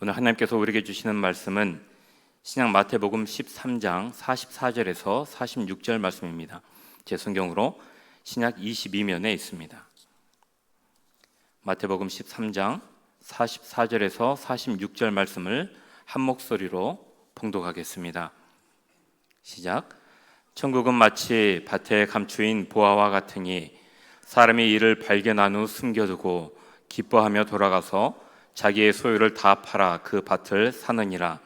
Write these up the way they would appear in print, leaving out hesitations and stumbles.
오늘 하나님께서 우리에게 주시는 말씀은 신약 마태복음 13장 44절에서 46절 말씀입니다. 제 성경으로 신약 22면에 있습니다. 마태복음 13장 44절에서 46절 말씀을 한 목소리로 봉독하겠습니다. 시작. 천국은 마치 밭에 감추인 보화와 같으니 사람이 이를 발견한 후 숨겨두고 기뻐하며 돌아가서 자기의 소유를 다 팔아 그 밭을 사느니라.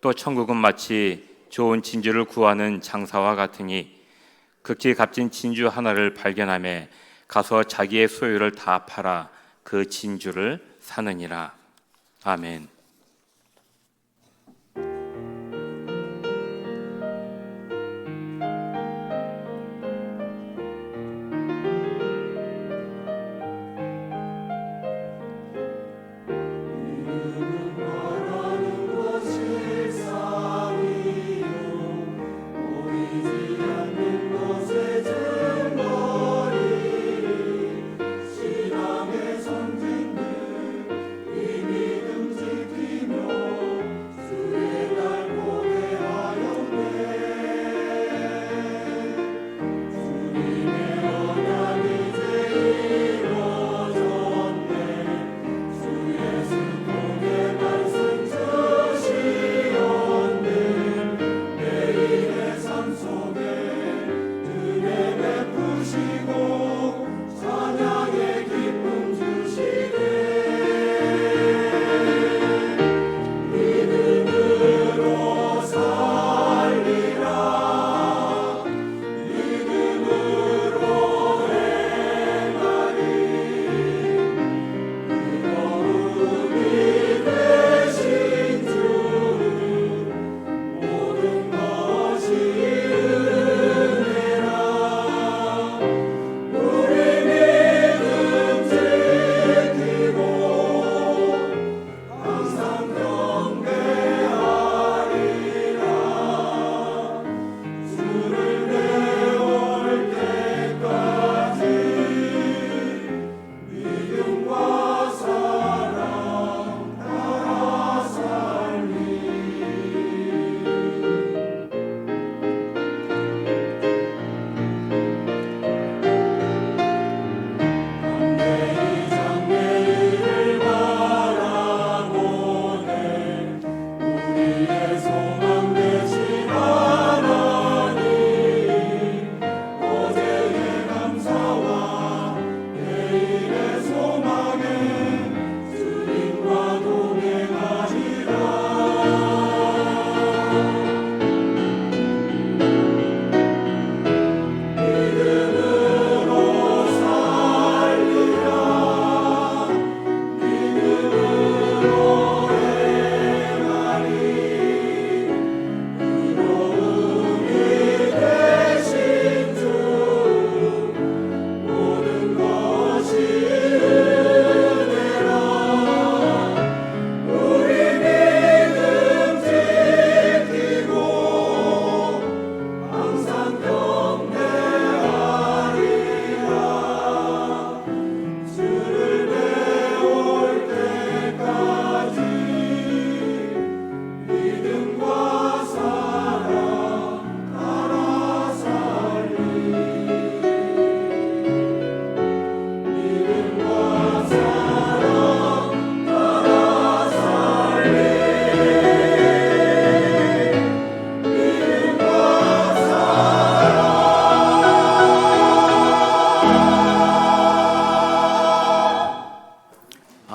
또 천국은 마치 좋은 진주를 구하는 장사와 같으니 극히 값진 진주 하나를 발견하며 가서 자기의 소유를 다 팔아 그 진주를 사느니라. 아멘.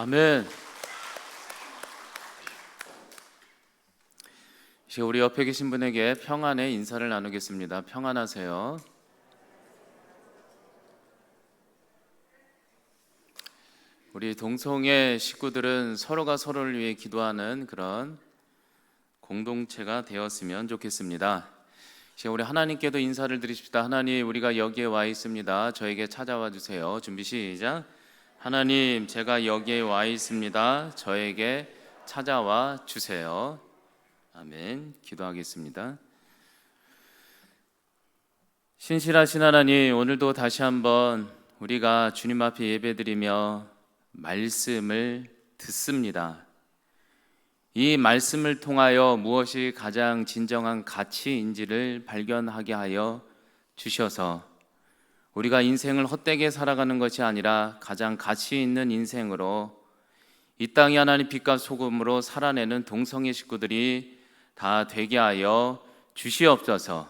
아멘. 이제 우리 옆에 계신 분에게 평안의 인사를 나누겠습니다. 평안하세요. 우리 동성애 식구들은 서로가 서로를 위해 기도하는 그런 공동체가 되었으면 좋겠습니다. 이제 우리 하나님께도 인사를 드리십시다. 하나님, 우리가 여기에 와 있습니다. 저에게 찾아와 주세요. 준비 시작. 하나님, 제가 여기에 와 있습니다. 저에게 찾아와 주세요. 아멘. 기도하겠습니다. 신실하신 하나님, 오늘도 다시 한번 우리가 주님 앞에 예배드리며 말씀을 듣습니다. 이 말씀을 통하여 무엇이 가장 진정한 가치인지를 발견하게 하여 주셔서 우리가 인생을 헛되게 살아가는 것이 아니라 가장 가치 있는 인생으로 이 땅에 하나님 빛과 소금으로 살아내는 동성애 식구들이 다 되게 하여 주시옵소서.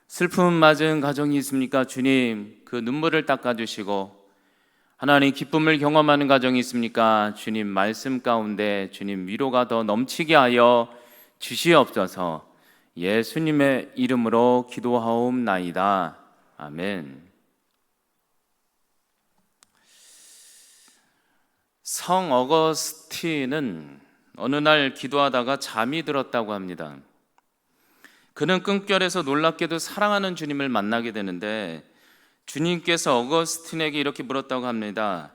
슬픔 맞은 가정이 있습니까? 주님 그 눈물을 닦아주시고, 하나님 기쁨을 경험하는 가정이 있습니까? 주님 말씀 가운데 주님 위로가 더 넘치게 하여 주시옵소서. 예수님의 이름으로 기도하옵나이다. 아멘. 성 어거스틴은 어느 날 기도하다가 잠이 들었다고 합니다. 그는 끈결에서 놀랍게도 사랑하는 주님을 만나게 되는데, 주님께서 어거스틴에게 이렇게 물었다고 합니다.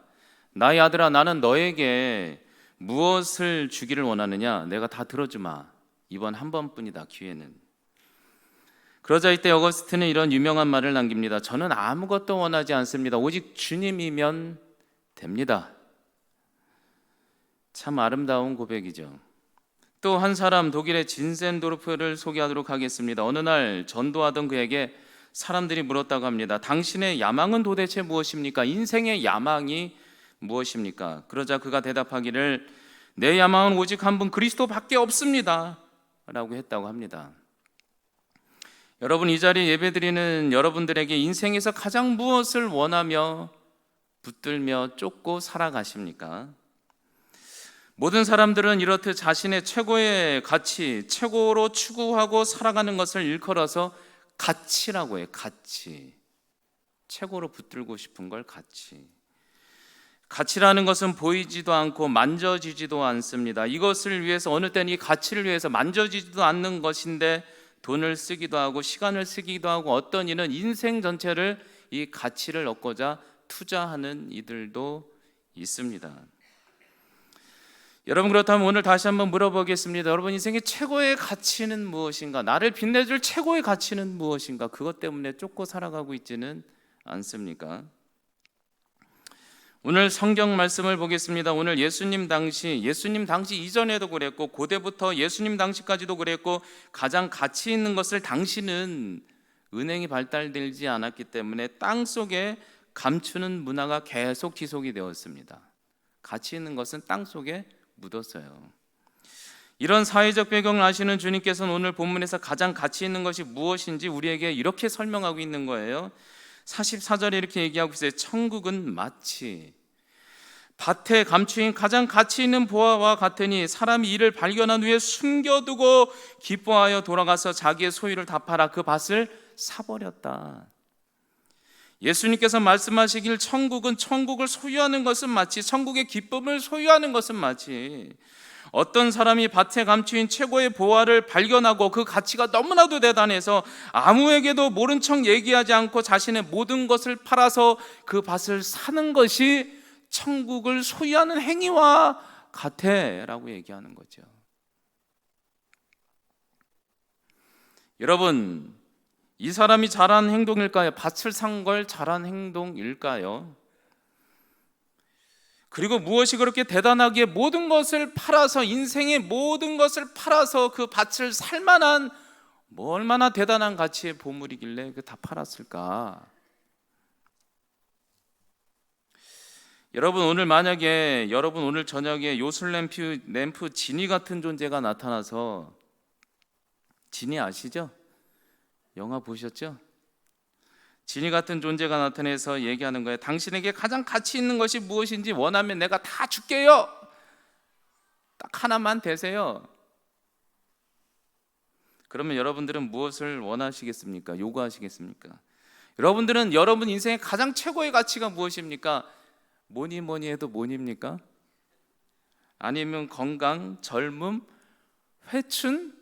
나의 아들아, 나는 너에게 무엇을 주기를 원하느냐? 내가 다 들어주마. 이번 한 번뿐이다, 기회는. 그러자 이때 어거스틴은 이런 유명한 말을 남깁니다. 저는 아무것도 원하지 않습니다. 오직 주님이면 됩니다. 참 아름다운 고백이죠. 또 한 사람, 독일의 진센도르프를 소개하도록 하겠습니다. 어느 날 전도하던 그에게 사람들이 물었다고 합니다. 당신의 야망은 도대체 무엇입니까? 인생의 야망이 무엇입니까? 그러자 그가 대답하기를, 내 야망은 오직 한 분 그리스도밖에 없습니다 라고 했다고 합니다. 여러분, 이 자리에 예배드리는 여러분들에게 인생에서 가장 무엇을 원하며 붙들며 쫓고 살아가십니까? 모든 사람들은 이렇듯 자신의 최고의 가치, 최고로 추구하고 살아가는 것을 일컬어서 가치라고 해요. 가치. 최고로 붙들고 싶은 걸 가치. 가치라는 것은 보이지도 않고 만져지지도 않습니다. 이것을 위해서 어느 때는 이 가치를 위해서 만져지지도 않는 것인데 돈을 쓰기도 하고 시간을 쓰기도 하고, 어떤 이는 인생 전체를 이 가치를 얻고자 투자하는 이들도 있습니다. 여러분, 그렇다면 오늘 다시 한번 물어보겠습니다. 여러분, 인생의 최고의 가치는 무엇인가? 나를 빛내줄 최고의 가치는 무엇인가? 그것 때문에 쫓고 살아가고 있지는 않습니까? 오늘 성경 말씀을 보겠습니다. 오늘 예수님 당시 이전에도 그랬고, 고대부터 예수님 당시까지도 그랬고, 가장 가치 있는 것을 당시는 은행이 발달되지 않았기 때문에 땅 속에 감추는 문화가 계속 지속이 되었습니다. 가치 있는 것은 땅 속에 묻었어요. 이런 사회적 배경을 아시는 주님께서는 오늘 본문에서 가장 가치 있는 것이 무엇인지 우리에게 이렇게 설명하고 있는 거예요. 44절에 이렇게 얘기하고 있어요. 천국은 마치 밭에 감추인 가장 가치 있는 보화와 같으니, 사람이 이를 발견한 후에 숨겨두고 기뻐하여 돌아가서 자기의 소유를 다 팔아 그 밭을 사버렸다. 예수님께서 말씀하시길 천국을 소유하는 것은 마치, 천국의 기쁨을 소유하는 것은 마치, 어떤 사람이 밭에 감추인 최고의 보화를 발견하고 그 가치가 너무나도 대단해서 아무에게도 모른 척 얘기하지 않고 자신의 모든 것을 팔아서 그 밭을 사는 것이 천국을 소유하는 행위와 같아라고 얘기하는 거죠. 여러분, 이 사람이 잘한 행동일까요? 밭을 산 걸 잘한 행동일까요? 그리고 무엇이 그렇게 대단하게 모든 것을 팔아서, 인생의 모든 것을 팔아서 그 밭을 살 만한 뭐 얼마나 대단한 가치의 보물이길래 그 다 팔았을까? 여러분, 오늘 저녁에 요술램프 지니 같은 존재가 나타나서, 지니 아시죠? 영화 보셨죠? 지니 같은 존재가 나타나서 얘기하는 거예요. 당신에게 가장 가치 있는 것이 무엇인지 원하면 내가 다 줄게요. 딱 하나만 대세요. 그러면 여러분들은 무엇을 원하시겠습니까? 요구하시겠습니까? 여러분들은 여러분 인생의 가장 최고의 가치가 무엇입니까? 뭐니 해도 뭐입니까? 아니면 건강, 젊음, 회춘?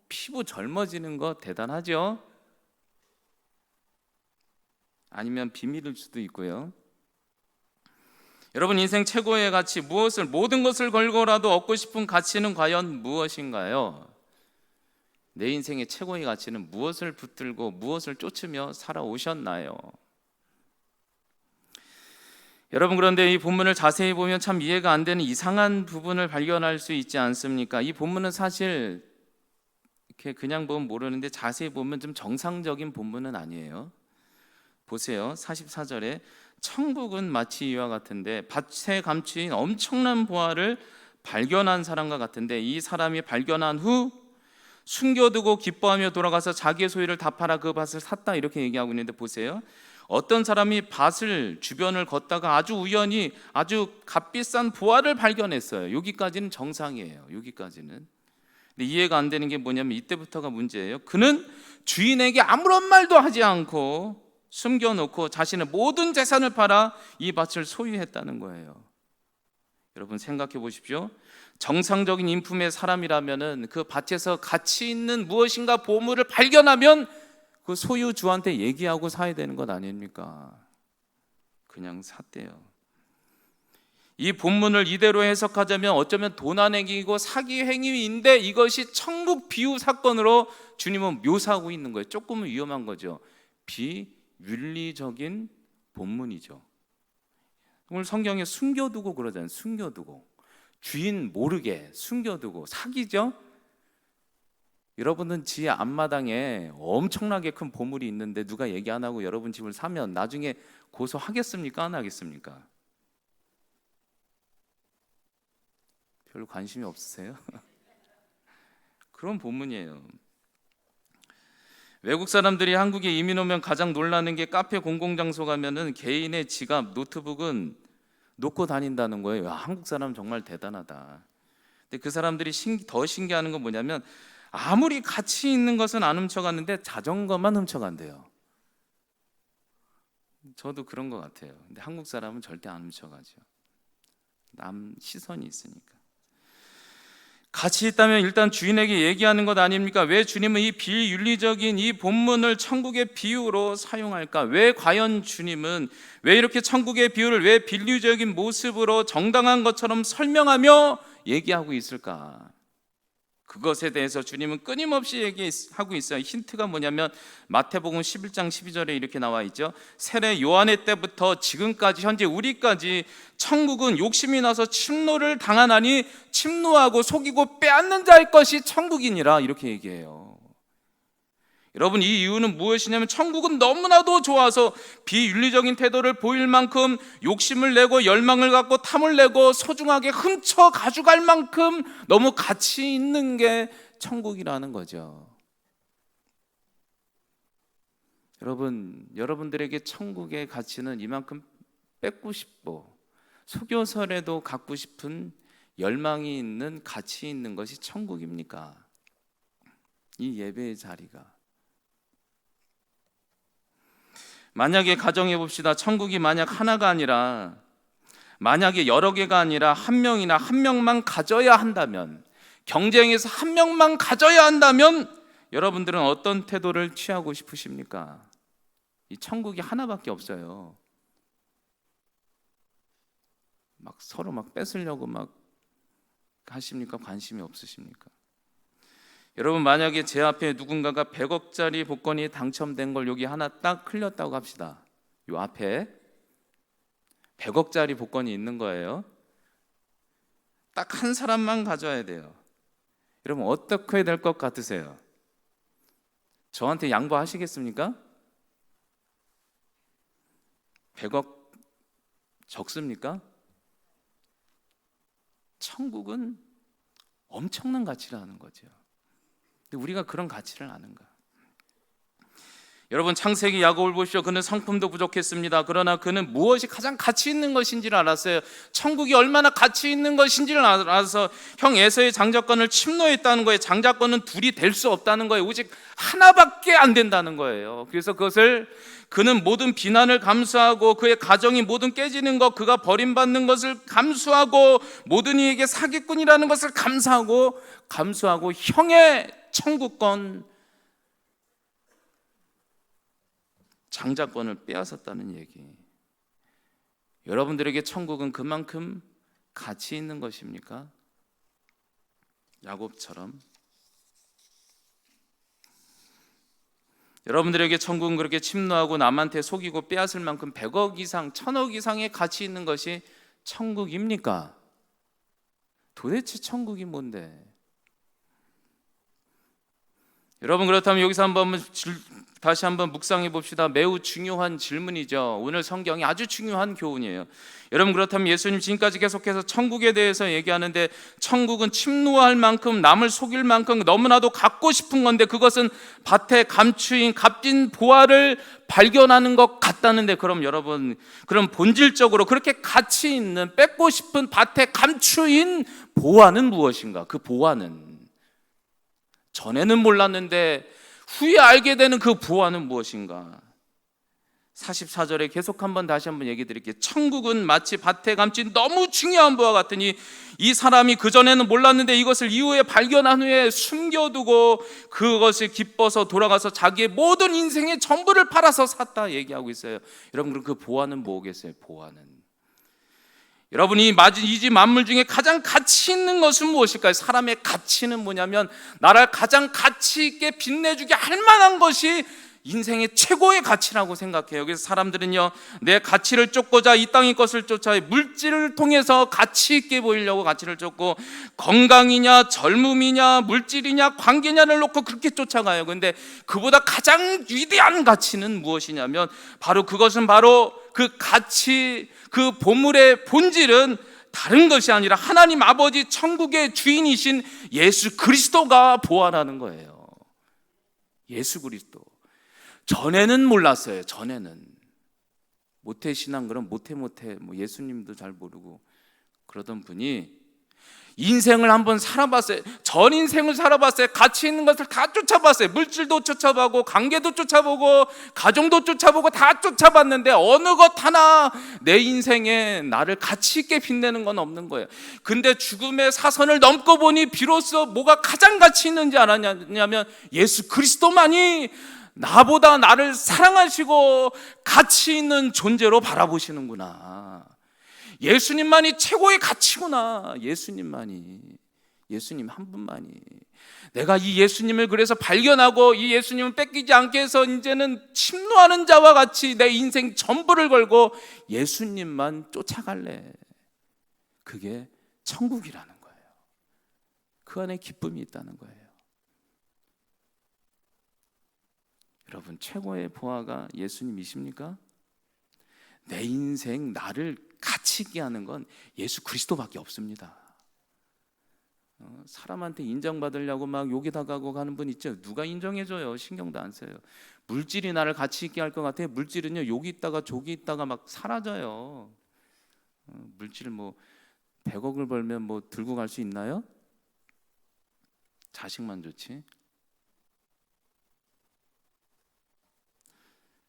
피부 젊어지는 거 대단하죠? 아니면 비밀일 수도 있고요. 여러분, 인생 최고의 가치, 모든 것을 걸고라도 얻고 싶은 가치는 과연 무엇인가요? 내 인생의 최고의 가치는 무엇을 붙들고 무엇을 쫓으며 살아오셨나요? 여러분, 그런데 이 본문을 자세히 보면 참 이해가 안 되는 이상한 부분을 발견할 수 있지 않습니까? 이 본문은 사실 이렇게 그냥 보면 모르는데 자세히 보면 좀 정상적인 본문은 아니에요. 보세요. 44절에 천국은 마치 이와 같은데 밭에 감추인 엄청난 보화를 발견한 사람과 같은데 이 사람이 발견한 후 숨겨두고 기뻐하며 돌아가서 자기의 소유를 다 팔아 그 밭을 샀다, 이렇게 얘기하고 있는데 보세요. 어떤 사람이 밭을 주변을 걷다가 아주 우연히 아주 값비싼 보화를 발견했어요. 여기까지는 정상이에요. 여기까지는. 근데 이해가 안 되는 게 뭐냐면 이때부터가 문제예요. 그는 주인에게 아무런 말도 하지 않고 숨겨놓고 자신의 모든 재산을 팔아 이 밭을 소유했다는 거예요. 여러분 생각해 보십시오. 정상적인 인품의 사람이라면은 그 밭에서 가치 있는 무엇인가 보물을 발견하면 그 소유주한테 얘기하고 사야 되는 것 아닙니까? 그냥 샀대요. 이 본문을 이대로 해석하자면 어쩌면 도난행위이고 사기 행위인데 이것이 천국 비유 사건으로 주님은 묘사하고 있는 거예요. 조금은 위험한 거죠. 비윤리적인 본문이죠. 오늘 성경에 숨겨두고 그러잖아요. 숨겨두고, 주인 모르게 숨겨두고 사기죠. 여러분은 지 앞마당에 엄청나게 큰 보물이 있는데 누가 얘기 안 하고 여러분 집을 사면 나중에 고소하겠습니까? 안 하겠습니까? 별로 관심이 없으세요? 그런 본문이에요. 외국 사람들이 한국에 이민 오면 가장 놀라는 게 카페 공공장소 가면은 개인의 지갑, 노트북은 놓고 다닌다는 거예요. 야, 한국 사람 정말 대단하다. 근데 그 사람들이 더 신기한 건 뭐냐면 아무리 가치 있는 것은 안 훔쳐갔는데 자전거만 훔쳐간대요. 저도 그런 것 같아요. 근데 한국 사람은 절대 안 훔쳐가죠. 남 시선이 있으니까. 가치 있다면 일단 주인에게 얘기하는 것 아닙니까? 왜 주님은 이 비윤리적인 이 본문을 천국의 비유로 사용할까? 왜 과연 주님은 왜 이렇게 천국의 비유를 왜 비윤리적인 모습으로 정당한 것처럼 설명하며 얘기하고 있을까? 그것에 대해서 주님은 끊임없이 얘기하고 있어요. 힌트가 뭐냐면 마태복음 11장 12절에 이렇게 나와 있죠. 세례 요한의 때부터 지금까지 현재 우리까지 천국은 욕심이 나서 침노를 당하나니 침노하고 속이고 빼앗는 자의 것이 천국이니라, 이렇게 얘기해요. 여러분, 이 이유는 무엇이냐면 천국은 너무나도 좋아서 비윤리적인 태도를 보일 만큼 욕심을 내고 열망을 갖고 탐을 내고 소중하게 훔쳐 가져갈 만큼 너무 가치 있는 게 천국이라는 거죠. 여러분들에게 천국의 가치는 이만큼 뺏고 싶고 속여서라도 갖고 싶은 열망이 있는 가치 있는 것이 천국입니까? 이 예배의 자리가. 만약에 가정해 봅시다. 천국이 만약 하나가 아니라, 만약에 여러 개가 아니라 한 명이나 한 명만 가져야 한다면, 경쟁에서 한 명만 가져야 한다면 여러분들은 어떤 태도를 취하고 싶으십니까? 이 천국이 하나밖에 없어요. 막 서로 막 뺏으려고 막 하십니까? 관심이 없으십니까? 여러분, 만약에 제 앞에 누군가가 100억짜리 복권이 당첨된 걸 여기 하나 딱 흘렸다고 합시다. 요 앞에 100억짜리 복권이 있는 거예요. 딱 한 사람만 가져야 돼요. 여러분, 어떻게 될 것 같으세요? 저한테 양보하시겠습니까? 100억 적습니까? 천국은 엄청난 가치를 아는 거죠. 근데 우리가 그런 가치를 아는가? 여러분, 창세기 야곱을 보십시오. 그는 성품도 부족했습니다. 그러나 그는 무엇이 가장 가치 있는 것인지를 알았어요. 천국이 얼마나 가치 있는 것인지를 알아서 형 에서의 장자권을 침노했다는 거예요. 장자권은 둘이 될 수 없다는 거예요. 오직 하나밖에 안 된다는 거예요. 그래서 그것을 그는 모든 비난을 감수하고 그의 가정이 모든 깨지는 것, 그가 버림받는 것을 감수하고 모든 이에게 사기꾼이라는 것을 감수하고 형의 천국권, 장자권을 빼앗았다는 얘기. 여러분들에게 천국은 그만큼 가치 있는 것입니까? 야곱처럼. 여러분들에게 천국은 그렇게 침노하고 남한테 속이고 빼앗을 만큼 100억 이상, 1000억 이상의 가치 있는 것이 천국입니까? 도대체 천국이 뭔데? 여러분, 그렇다면 여기서 다시 한번 묵상해 봅시다. 매우 중요한 질문이죠. 오늘 성경이 아주 중요한 교훈이에요. 여러분, 그렇다면 예수님 지금까지 계속해서 천국에 대해서 얘기하는데, 천국은 침노할 만큼, 남을 속일 만큼 너무나도 갖고 싶은 건데, 그것은 밭에 감추인 값진 보화를 발견하는 것 같다는데, 그럼 여러분, 그럼 본질적으로 그렇게 가치 있는, 뺏고 싶은 밭에 감추인 보화는 무엇인가? 그 보화는, 전에는 몰랐는데 후에 알게 되는 그 보화는 무엇인가? 44절에 계속 다시 한번 얘기 드릴게요. 천국은 마치 밭에 감춘 너무 중요한 보화 같으니 이 사람이 그전에는 몰랐는데 이것을 이후에 발견한 후에 숨겨두고 그것을 기뻐서 돌아가서 자기의 모든 인생의 전부를 팔아서 샀다 얘기하고 있어요. 여러분, 그럼 그 보화는 뭐겠어요? 보화는, 여러분이 이 집 만물 중에 가장 가치 있는 것은 무엇일까요? 사람의 가치는 뭐냐면, 나를 가장 가치 있게 빛내주게 할 만한 것이 인생의 최고의 가치라고 생각해요. 그래서 사람들은요, 내 가치를 쫓고자 이 땅의 것을 쫓아 물질을 통해서 가치 있게 보이려고 가치를 쫓고, 건강이냐 젊음이냐 물질이냐 관계냐를 놓고 그렇게 쫓아가요. 근데 그보다 가장 위대한 가치는 무엇이냐면, 그것은 바로 그 가치, 그 보물의 본질은 다른 것이 아니라 하나님 아버지 천국의 주인이신 예수 그리스도가 보아라는 거예요. 예수 그리스도. 전에는 몰랐어요. 전에는 모태신앙, 그럼 모태 예수님도 잘 모르고 그러던 분이 인생을 한번 살아봤어요. 전 인생을 살아봤어요. 가치 있는 것을 다 쫓아봤어요. 물질도 쫓아보고 관계도 쫓아보고 가정도 쫓아보고 다 쫓아봤는데 어느 것 하나 내 인생에 나를 가치 있게 빛내는 건 없는 거예요. 근데 죽음의 사선을 넘고 보니 비로소 뭐가 가장 가치 있는지 알았냐면, 예수 그리스도만이 나보다 나를 사랑하시고 가치 있는 존재로 바라보시는구나. 예수님만이 최고의 가치구나. 예수님 한 분만이. 내가 이 예수님을 그래서 발견하고 이 예수님을 뺏기지 않게 해서 이제는 침노하는 자와 같이 내 인생 전부를 걸고 예수님만 쫓아갈래. 그게 천국이라는 거예요. 그 안에 기쁨이 있다는 거예요. 여러분, 최고의 보화가 예수님이십니까? 내 인생 나를 가치 있게 하는 건 예수 그리스도밖에 없습니다. 사람한테 인정받으려고 막 욕에다 가고 가는 분 있죠. 누가 인정해줘요? 신경도 안 써요. 물질이 나를 가치 있게 할 것 같아요. 물질은요, 욕이 있다가 족이 있다가 막 사라져요. 물질 100억을 벌면 들고 갈 수 있나요? 자식만 좋지.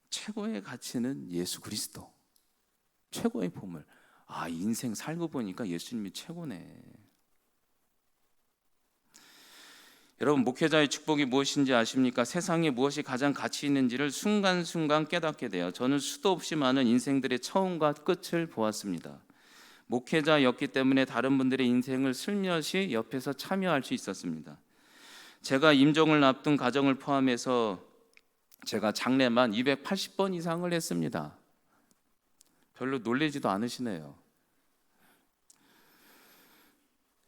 최고의 가치는 예수 그리스도, 최고의 보물. 인생 살고 보니까 예수님이 최고네. 여러분, 목회자의 축복이 무엇인지 아십니까? 세상에 무엇이 가장 가치 있는지를 순간순간 깨닫게 돼요. 저는 수도 없이 많은 인생들의 처음과 끝을 보았습니다. 목회자였기 때문에 다른 분들의 인생을 슬며시 옆에서 참여할 수 있었습니다. 제가 임종을 앞둔 가정을 포함해서 제가 장례만 280번 이상을 했습니다. 별로 놀라지도 않으시네요.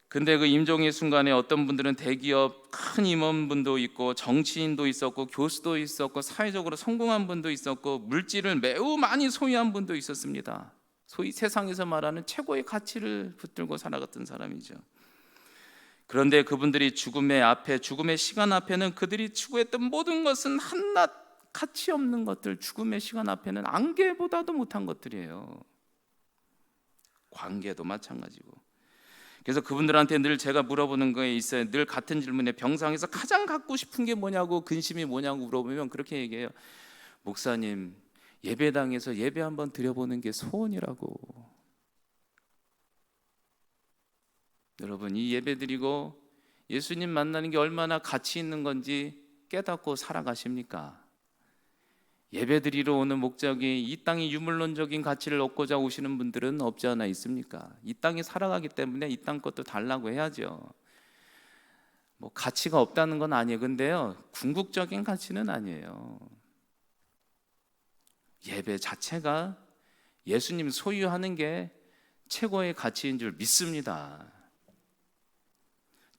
근데 그 임종의 순간에 어떤 분들은 대기업 큰 임원분도 있고 정치인도 있었고 교수도 있었고 사회적으로 성공한 분도 있었고 물질을 매우 많이 소유한 분도 있었습니다. 소위 세상에서 말하는 최고의 가치를 붙들고 살아갔던 사람이죠. 그런데 그분들이 죽음의 시간 앞에는 그들이 추구했던 모든 것은 한낱 가치 없는 것들, 죽음의 시간 앞에는 안개보다도 못한 것들이에요. 관계도 마찬가지고. 그래서 그분들한테 늘 제가 물어보는 거에 있어요. 늘 같은 질문에, 병상에서 가장 갖고 싶은 게 뭐냐고, 근심이 뭐냐고 물어보면 그렇게 얘기해요. 목사님, 예배당에서 예배 한번 드려보는 게 소원이라고. 여러분, 이 예배 드리고 예수님 만나는 게 얼마나 가치 있는 건지 깨닫고 살아가십니까? 예배드리러 오는 목적이 이 땅의 유물론적인 가치를 얻고자 오시는 분들은 없지 않아 있습니까? 이 땅에 살아가기 때문에 이 땅 것도 달라고 해야죠. 가치가 없다는 건 아니에요. 근데요, 궁극적인 가치는 아니에요. 예배 자체가 예수님 소유하는 게 최고의 가치인 줄 믿습니다.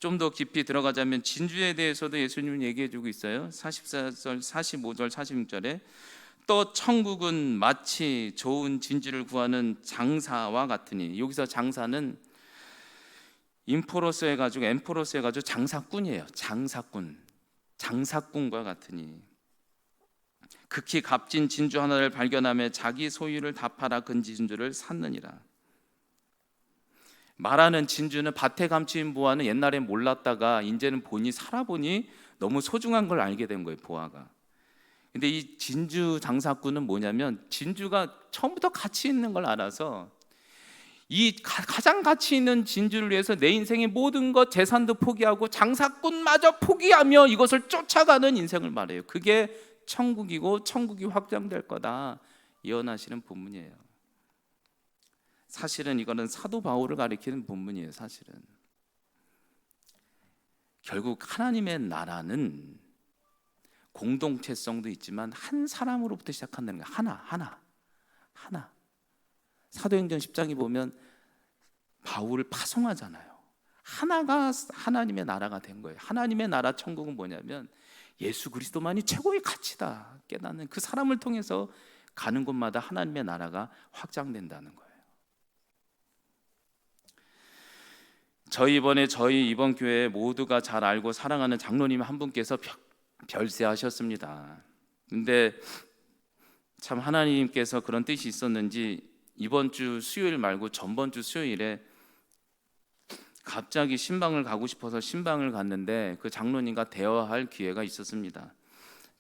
좀 더 깊이 들어가자면 진주에 대해서도 예수님은 얘기해 주고 있어요. 44절, 45절, 46절에 또 천국은 마치 좋은 진주를 구하는 장사와 같으니, 여기서 장사는 인포로스 해가지고 엠포로스 해가지고 장사꾼이에요. 장사꾼과 같으니 극히 값진 진주 하나를 발견하며 자기 소유를 다 팔아 그 진주를 샀느니라. 말하는 진주는 밭에 감추인 보화는 옛날엔 몰랐다가 이제는 보니 살아보니 너무 소중한 걸 알게 된 거예요, 보화가. 근데 이 진주 장사꾼은 뭐냐면 진주가 처음부터 가치 있는 걸 알아서 이 가장 가치 있는 진주를 위해서 내 인생의 모든 것, 재산도 포기하고 장사꾼마저 포기하며 이것을 쫓아가는 인생을 말해요. 그게 천국이고 천국이 확장될 거다 예언하시는 본문이에요. 사실은 이거는 사도 바울을 가리키는 본문이에요. 사실은 결국 하나님의 나라는 공동체성도 있지만 한 사람으로부터 시작한다는 거예요. 하나. 사도행전 10장에 보면 바울을 파송하잖아요. 하나가 하나님의 나라가 된 거예요. 하나님의 나라 천국은 뭐냐면 예수 그리스도만이 최고의 가치다 깨닫는 그 사람을 통해서 가는 곳마다 하나님의 나라가 확장된다는 거예요. 저희 이번 교회 모두가 잘 알고 사랑하는 장로님 한 분께서 별세하셨습니다. 근데 참 하나님께서 그런 뜻이 있었는지 이번 주 수요일 말고 전번 주 수요일에 갑자기 신방을 가고 싶어서 신방을 갔는데 그 장로님과 대화할 기회가 있었습니다.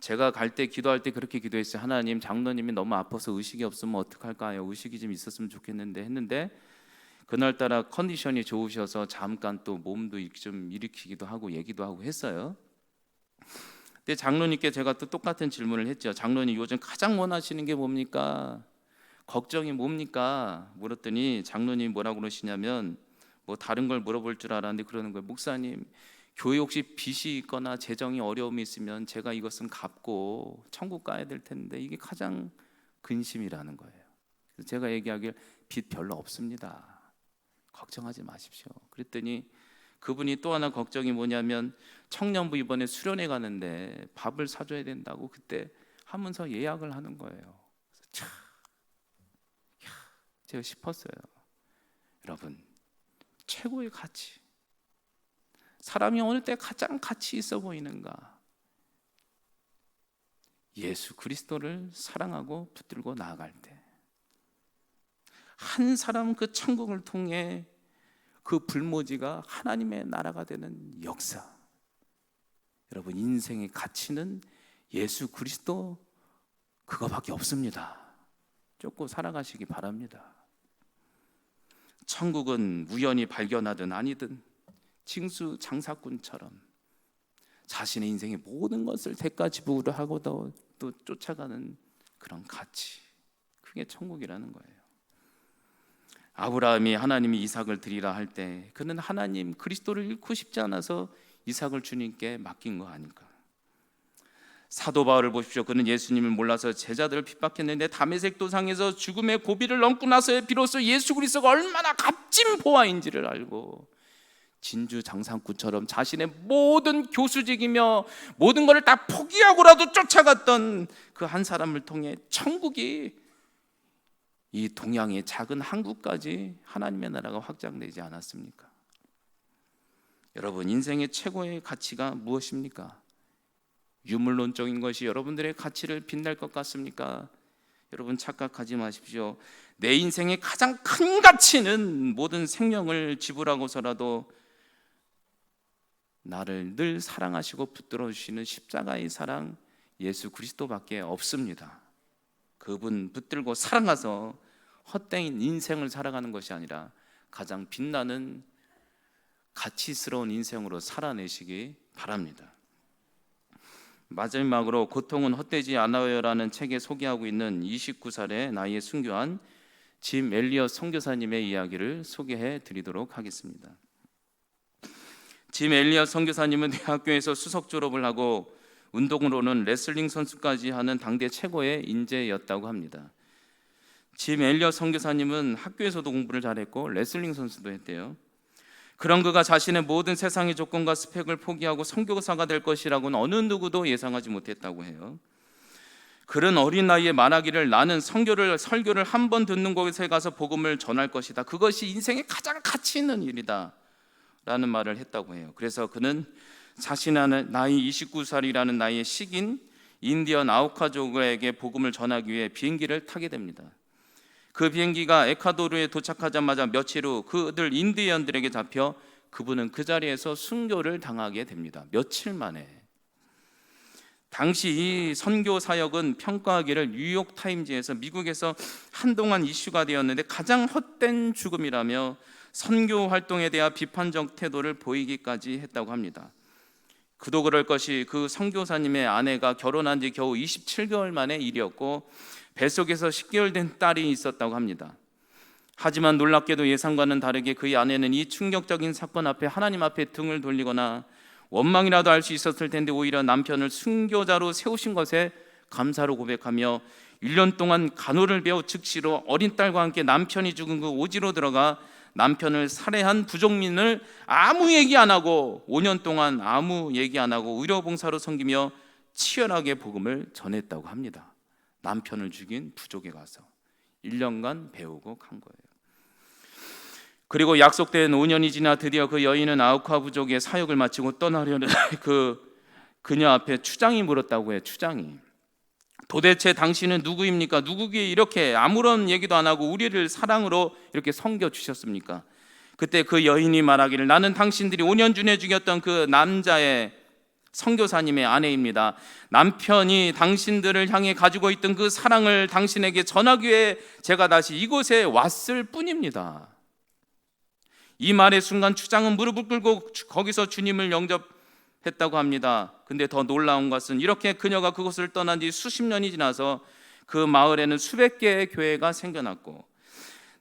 제가 갈 때 기도할 때 그렇게 기도했어요. 하나님, 장로님이 너무 아파서 의식이 없으면 어떡할까요? 의식이 좀 있었으면 좋겠는데 했는데 그날따라 컨디션이 좋으셔서 잠깐 또 몸도 좀 일으키기도 하고 얘기도 하고 했어요. 근데 장로님께 제가 또 똑같은 질문을 했죠. 장로님, 요즘 가장 원하시는 게 뭡니까? 걱정이 뭡니까? 물었더니 장로님이 뭐라고 그러시냐면 뭐 다른 걸 물어볼 줄 알았는데 그러는 거예요. 목사님, 교회 혹시 빚이 있거나 재정이 어려움이 있으면 제가 이것은 갚고 천국 가야 될 텐데 이게 가장 근심이라는 거예요. 그래서 제가 얘기하길 빚 별로 없습니다. 걱정하지 마십시오. 그랬더니 그분이 또 하나 걱정이 뭐냐면 청년부 이번에 수련회 가는데 밥을 사줘야 된다고 그때 하면서 예약을 하는 거예요. 그래서 제가 싶었어요. 여러분, 최고의 가치, 사람이 어느 때 가장 가치 있어 보이는가? 예수 그리스도를 사랑하고 붙들고 나아갈 때 한 사람 그 천국을 통해 그 불모지가 하나님의 나라가 되는 역사. 여러분, 인생의 가치는 예수 그리스도 그거밖에 없습니다. 쫓고 살아가시기 바랍니다. 천국은 우연히 발견하든 아니든 징수 장사꾼처럼 자신의 인생의 모든 것을 대가지불을 하고도 또 쫓아가는 그런 가치, 그게 천국이라는 거예요. 아브라함이 하나님이 이삭을 드리라 할 때 그는 하나님 그리스도를 잃고 싶지 않아서 이삭을 주님께 맡긴 거 아닐까? 사도 바울을 보십시오. 그는 예수님을 몰라서 제자들을 핍박했는데 다메섹 도상에서 죽음의 고비를 넘고 나서 비로소 예수 그리스도가 얼마나 값진 보화인지를 알고 진주 장사꾼처럼 자신의 모든 교수직이며 모든 것을 다 포기하고라도 쫓아갔던 그 한 사람을 통해 천국이 이 동양의 작은 한국까지 하나님의 나라가 확장되지 않았습니까? 여러분, 인생의 최고의 가치가 무엇입니까? 유물론적인 것이 여러분들의 가치를 빛낼 것 같습니까? 여러분, 착각하지 마십시오. 내 인생의 가장 큰 가치는 모든 생명을 지불하고서라도 나를 늘 사랑하시고 붙들어 주시는 십자가의 사랑 예수 그리스도밖에 없습니다. 그분 붙들고 사랑해서 헛된 인생을 살아가는 것이 아니라 가장 빛나는 가치스러운 인생으로 살아내시기 바랍니다. 마지막으로 고통은 헛되지 않아요라는 책에 소개하고 있는 29살의 나이에 순교한 짐 엘리엇 선교사님의 이야기를 소개해 드리도록 하겠습니다. 짐 엘리엇 선교사님은 대학교에서 수석 졸업을 하고 운동으로는 레슬링 선수까지 하는 당대 최고의 인재였다고 합니다. 짐 엘리엇 선교사님은 학교에서도 공부를 잘했고 레슬링 선수도 했대요. 그런 그가 자신의 모든 세상의 조건과 스펙을 포기하고 선교사가 될 것이라고는 어느 누구도 예상하지 못했다고 해요. 그런 어린 나이에 말하기를 나는 설교를 한 번 듣는 곳에 가서 복음을 전할 것이다. 그것이 인생의 가장 가치 있는 일이다 라는 말을 했다고 해요. 그래서 그는 자신의 나이 29살이라는 나이의 식인 인디언 아우카족에게 복음을 전하기 위해 비행기를 타게 됩니다. 그 비행기가 에콰도르에 도착하자마자 며칠 후 그들 인디언들에게 잡혀 그분은 그 자리에서 순교를 당하게 됩니다. 며칠 만에. 당시 이 선교 사역은 평가하기를 뉴욕 타임즈에서 미국에서 한동안 이슈가 되었는데 가장 헛된 죽음이라며 선교 활동에 대한 비판적 태도를 보이기까지 했다고 합니다. 그도 그럴 것이 그 선교사님의 아내가 결혼한 지 겨우 27개월 만에 일이었고 뱃속에서 10개월 된 딸이 있었다고 합니다. 하지만 놀랍게도 예상과는 다르게 그의 아내는 이 충격적인 사건 앞에 하나님 앞에 등을 돌리거나 원망이라도 할 수 있었을 텐데 오히려 남편을 순교자로 세우신 것에 감사로 고백하며 1년 동안 간호를 배워 즉시로 어린 딸과 함께 남편이 죽은 그 오지로 들어가 남편을 살해한 부족민을 아무 얘기 안 하고 5년 동안 아무 얘기 안 하고 의료봉사로 섬기며 치열하게 복음을 전했다고 합니다. 남편을 죽인 부족에 가서 1년간 배우고 간 거예요. 그리고 약속된 5년이 지나 드디어 그 여인은 아우카 부족의 사역을 마치고 떠나려는 그녀 앞에 추장이 물었다고 해요. 추장이 도대체 당신은 누구입니까? 누구기에 이렇게 아무런 얘기도 안 하고 우리를 사랑으로 이렇게 섬겨주셨습니까? 그때 그 여인이 말하기를 나는 당신들이 5년 전에 죽였던 그 남자의 선교사님의 아내입니다. 남편이 당신들을 향해 가지고 있던 그 사랑을 당신에게 전하기 위해 제가 다시 이곳에 왔을 뿐입니다. 이 말의 순간 추장은 무릎을 꿇고 거기서 주님을 영접했다고 합니다. 근데 더 놀라운 것은 이렇게 그녀가 그곳을 떠난 뒤 수십 년이 지나서 그 마을에는 수백 개의 교회가 생겨났고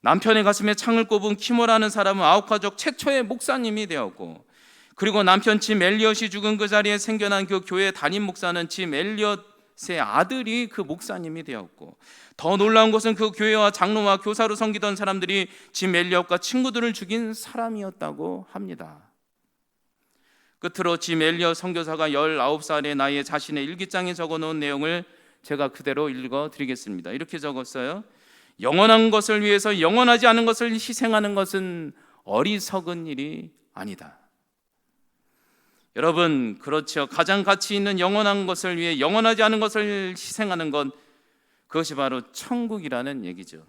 남편의 가슴에 창을 꼽은 키모라는 사람은 아우카족 최초의 목사님이 되었고 그리고 남편 짐 엘리엇이 죽은 그 자리에 생겨난 그 교회 담임 목사는 짐 엘리엇의 아들이 그 목사님이 되었고 더 놀라운 것은 그 교회와 장로와 교사로 섬기던 사람들이 짐 엘리엇과 친구들을 죽인 사람이었다고 합니다. 끝으로 짐 엘리엇 선교사가 19살의 나이에 자신의 일기장에 적어놓은 내용을 제가 그대로 읽어드리겠습니다. 이렇게 적었어요. 영원한 것을 위해서 영원하지 않은 것을 희생하는 것은 어리석은 일이 아니다. 여러분, 그렇죠. 가장 가치 있는 영원한 것을 위해 영원하지 않은 것을 희생하는 것, 그것이 바로 천국이라는 얘기죠.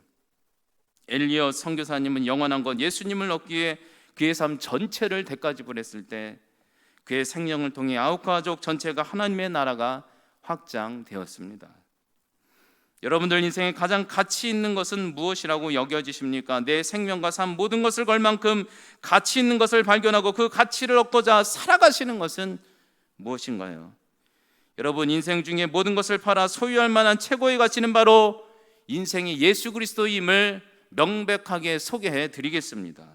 엘리엇 선교사님은 영원한 것, 예수님을 얻기 위해 그의 삶 전체를 대가 지불했을 때 그의 생명을 통해 아우카족 전체가 하나님의 나라가 확장되었습니다. 여러분들 인생에 가장 가치 있는 것은 무엇이라고 여겨지십니까? 내 생명과 삶 모든 것을 걸 만큼 가치 있는 것을 발견하고 그 가치를 얻고자 살아가시는 것은 무엇인가요? 여러분 인생 중에 모든 것을 팔아 소유할 만한 최고의 가치는 바로 인생의 예수 그리스도임을 명백하게 소개해 드리겠습니다.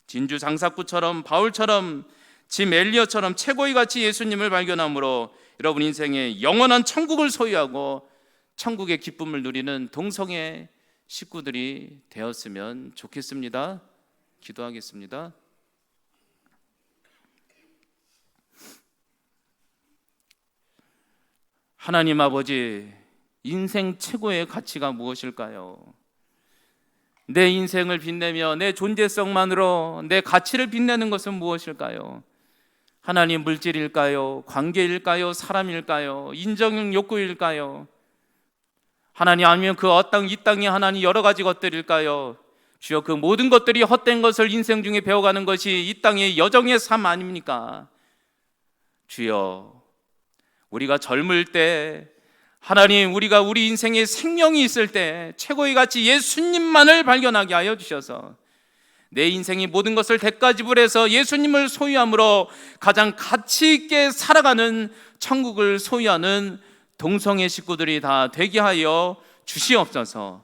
진주 장사꾼처럼 바울처럼 짐 엘리엇처럼 최고의 가치 예수님을 발견함으로 여러분 인생의 영원한 천국을 소유하고 천국의 기쁨을 누리는 동성애 식구들이 되었으면 좋겠습니다. 기도하겠습니다. 하나님 아버지, 인생 최고의 가치가 무엇일까요? 내 인생을 빛내며 내 존재성만으로 내 가치를 빛내는 것은 무엇일까요? 하나님, 물질일까요? 관계일까요? 사람일까요? 인정 욕구일까요? 하나님, 아니면 그 이 땅에 하나님 여러 가지 것들일까요? 주여, 그 모든 것들이 헛된 것을 인생 중에 배워가는 것이 이 땅의 여정의 삶 아닙니까? 주여, 우리가 젊을 때 하나님, 우리가 우리 인생에 생명이 있을 때 최고의 가치 예수님만을 발견하게 하여 주셔서 내 인생이 모든 것을 대가 지불해서 예수님을 소유함으로 가장 가치 있게 살아가는 천국을 소유하는 동성애 식구들이 다 되게 하여 주시옵소서.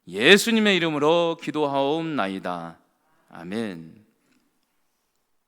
예수님의 이름으로 기도하옵나이다. 아멘.